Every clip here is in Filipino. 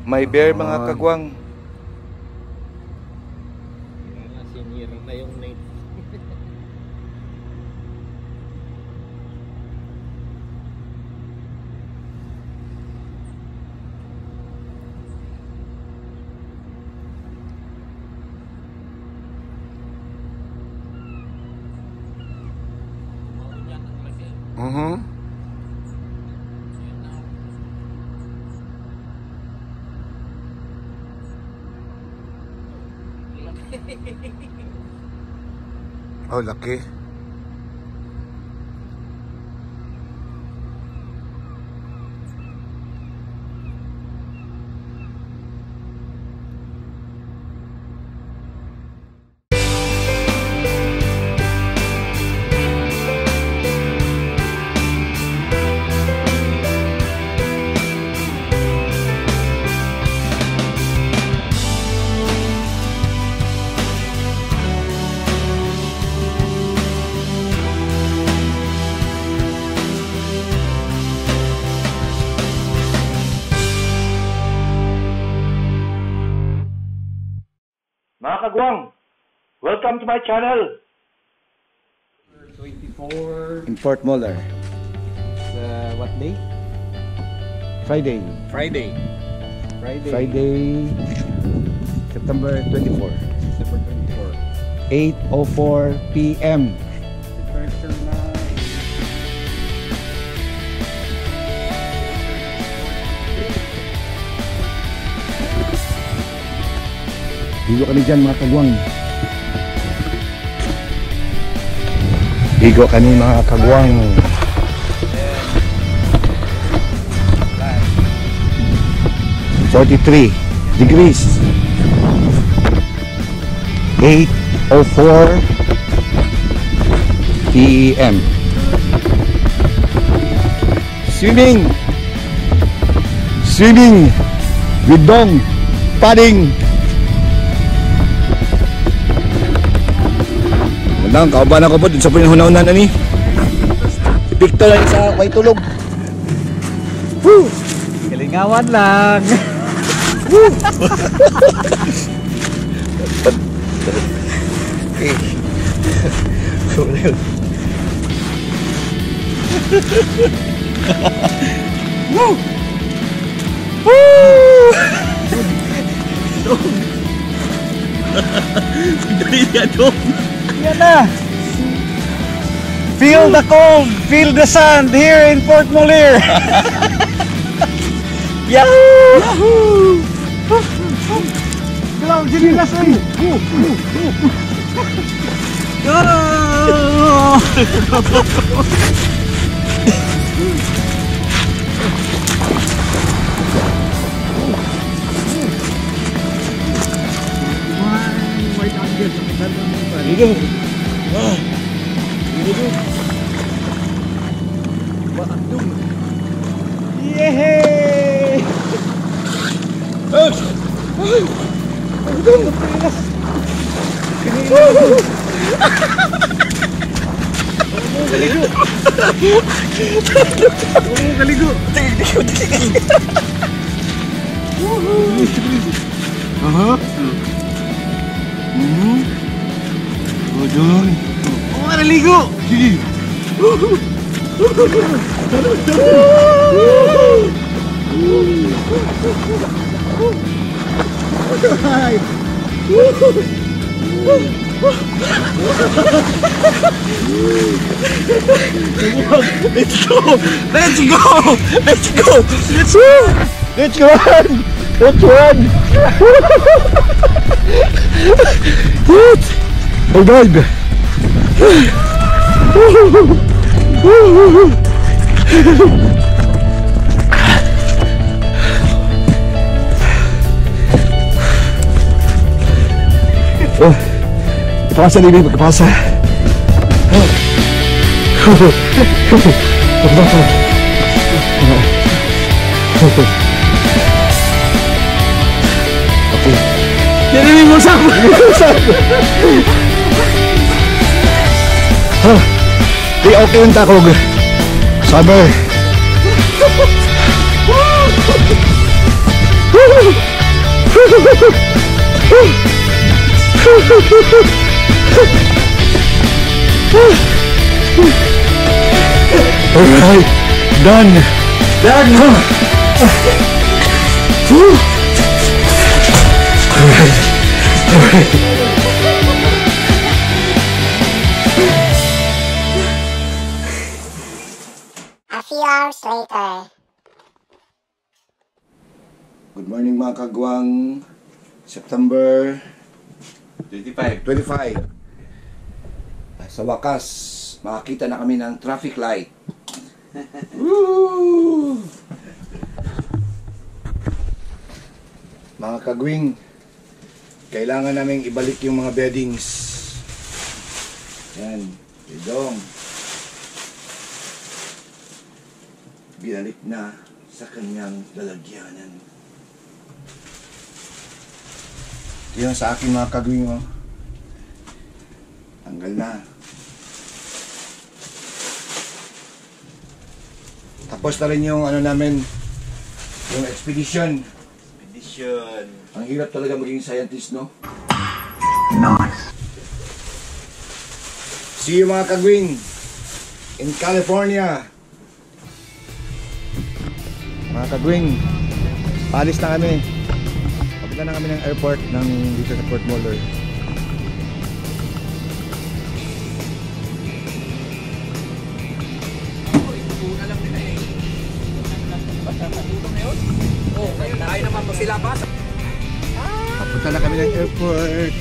May bear mga kagwang. Sinira na yung night. Oh, laki. Mga kagwang, welcome to my channel. 24. In Fort Moller. What day? Friday. Friday. September 24. September 24. 8:04 p.m. Departure na. Higo kami dyan mga kagwang. Higo kami mga kagwang. 43 degrees. 8:04 p.m. Swimming with dong padding. Mandang kauban ako po dun sa pinahuna-unan na ni Victor lang sa may tulog. Woo! Kalingawan lang. Woo! Okay. Woo! Woo! Dong. Yan na. Feel the cold, feel the sun here in Fort Moller. Yahoo! Yahoo! Galaw, jinilas ay. Hidup. Yeay! Kaligo. Jangan. Oh, naligo. Sige. Let's go! Let's go! Let's go! Let's run! Let's run! Oh God! Oh, ipasa ni Bibi, ipasa. Okay. Jadi mo sa Di okay yung takog. Summer. Alright, done. Done. A few hours later. Good morning mga kagwang. September 25. Sa wakas, makakita na kami ng traffic light. Woo! Mga kagwing, kailangan naming ibalik yung mga beddings. Yan, idong. Binalik na sa kanyang lalagyanan. Ito yung sa akin mga kagwing, oh. Tanggal na. Tapos na rin yung ano namin, yung expedition. Ang hirap talaga maging scientist, no? Nice. See you mga kagwing in California. Mga kagwing, paalis na kami. Papunta na kami ng airport ng dito sa Fort Moller. Ay naman mo sila ba? Papunta na kami ng airport.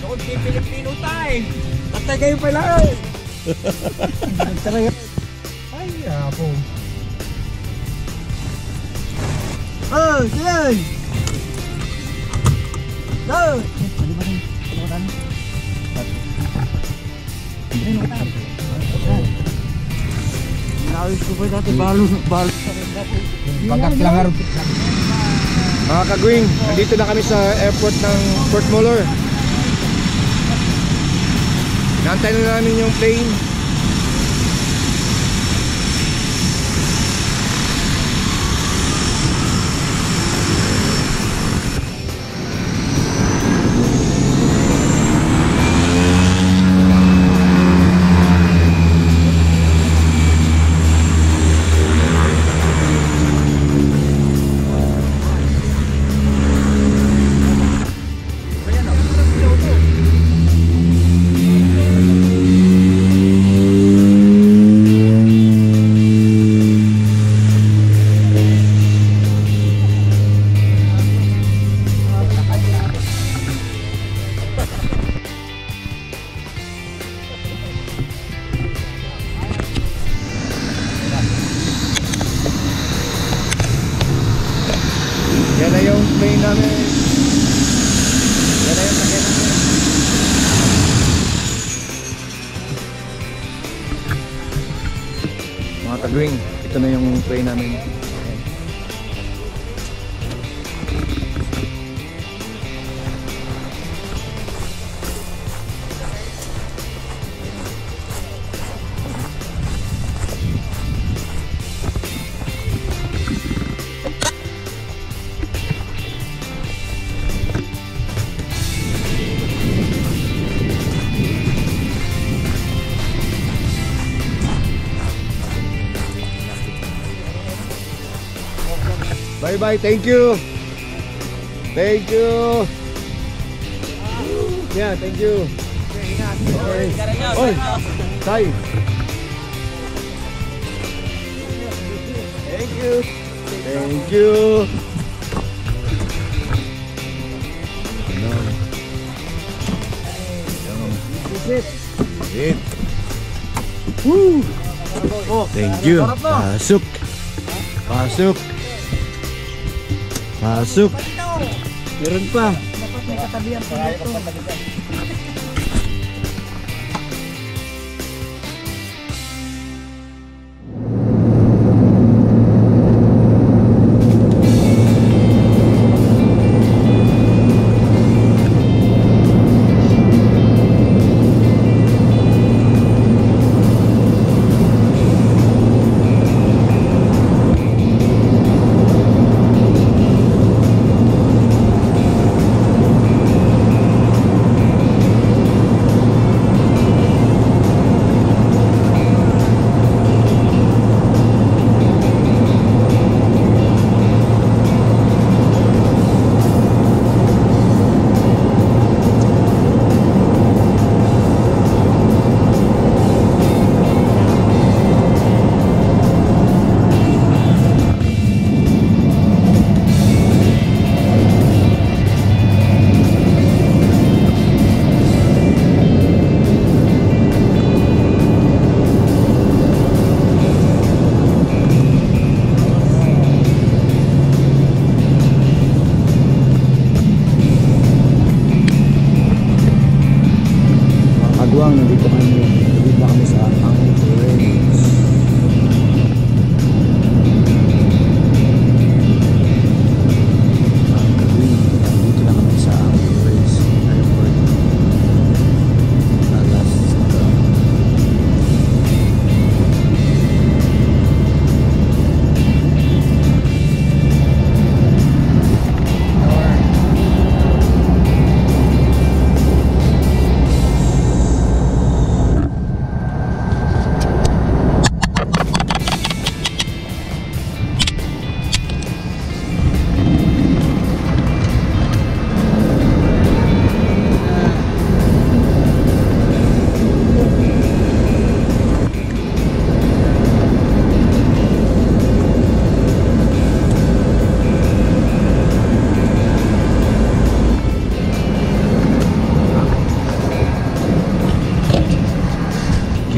Doon si Pilipino tayo. Tatay kayo pala eh. Ay, apo. Oh, sige! Go! Nawis ko pa dati balo Pagkat lang araw. Mga kagwing, nandito na kami sa airport ng Fort Moller. Nantay na namin yung plane. Yan na yung plane namin. Yan na yung sakyan namin. Mga kagwing, ito na yung plane namin. Bye bye, thank you. Thank you. Yeah, thank you. Okay. Oy, Tay. Thank you. Thank you. Sit. Woo. Thank you. Pasok. Pasok. Pasok. Meron pa. Dapat may katabihan pa dito.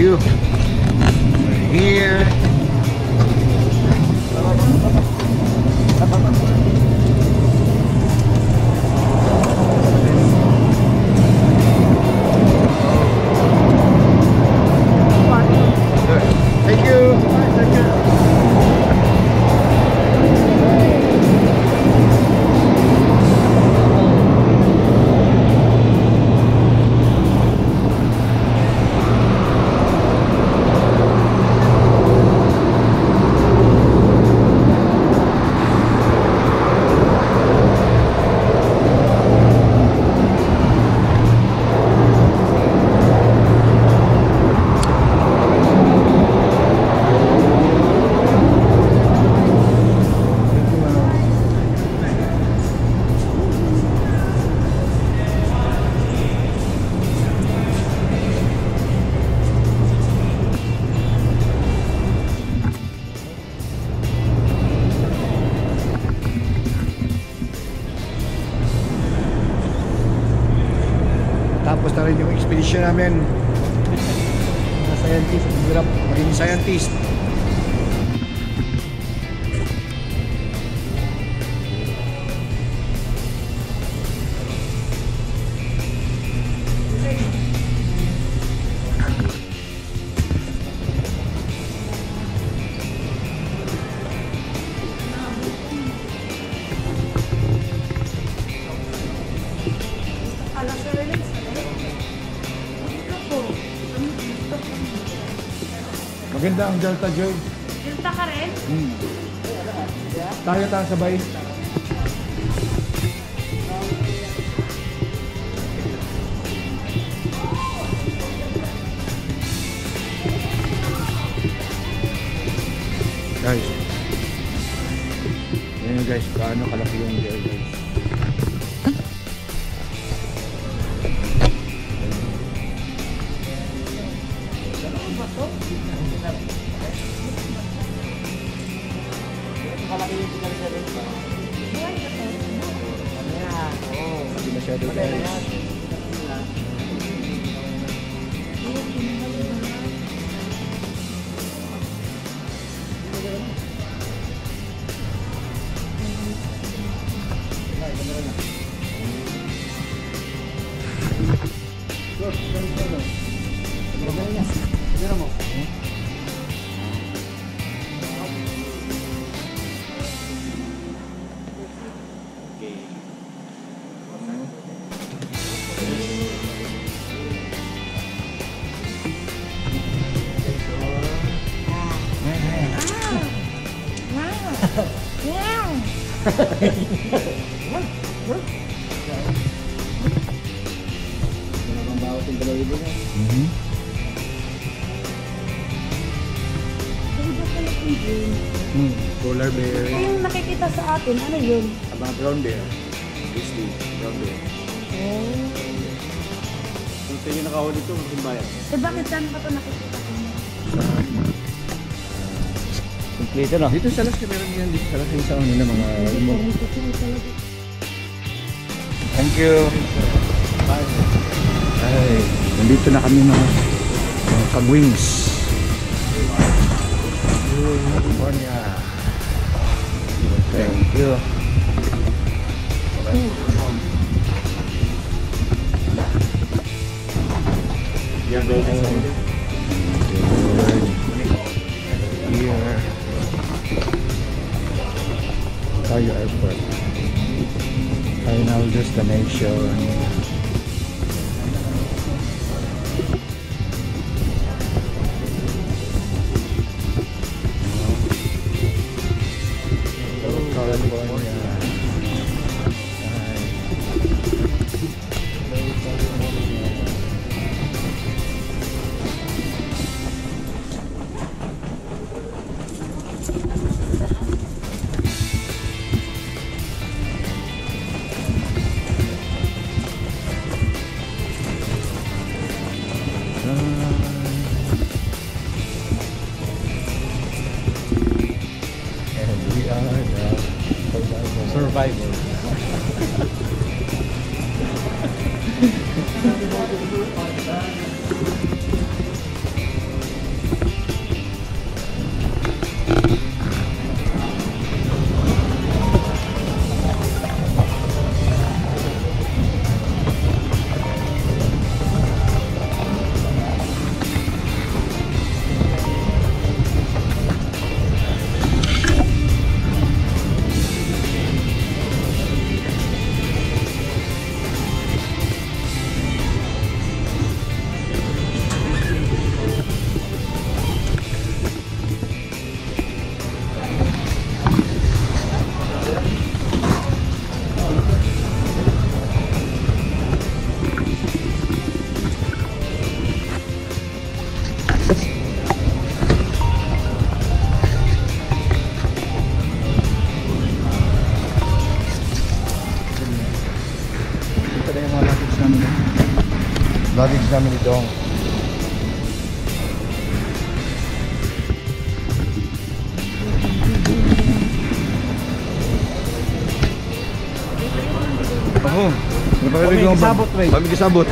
you. We're here. Thank you. Thank you. Tapos na rin yung expedition namin. Mga scientist, ang hirap maging scientist. Maganda ang Delta Joy. Delta ka rin? Tayo sabay. Guys. Yan guys, paano kalaki yung there guys. Hindi masyado guys. Polar bear. Yung nakikita sa atin, ano yun? Abang brown bear. Grizzly, brown bear. Kung sa'yo nakahuli ito, malaking bayan. Eh bakit saan pa ito nakikita ko? Kompleto na. Dito sa Las meron yan. Dito sa Las yung sa nila mga remote. Thank you. Ay, nandito na kami mga kag-wings. California. Thank you. Yan ba yung Here. Tayo Airport. Final destination. California. Dala yung mga luggage namin. Luggage namin ito. Oo. May kasabot, Ray. May kasabot.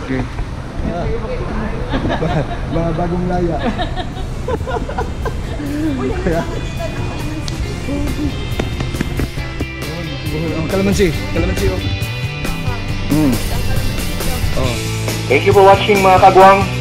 Okay. Mga bagong laya. Kalamansi. Kalamansi, oh. Oh. Thank you for watching mga kagwang.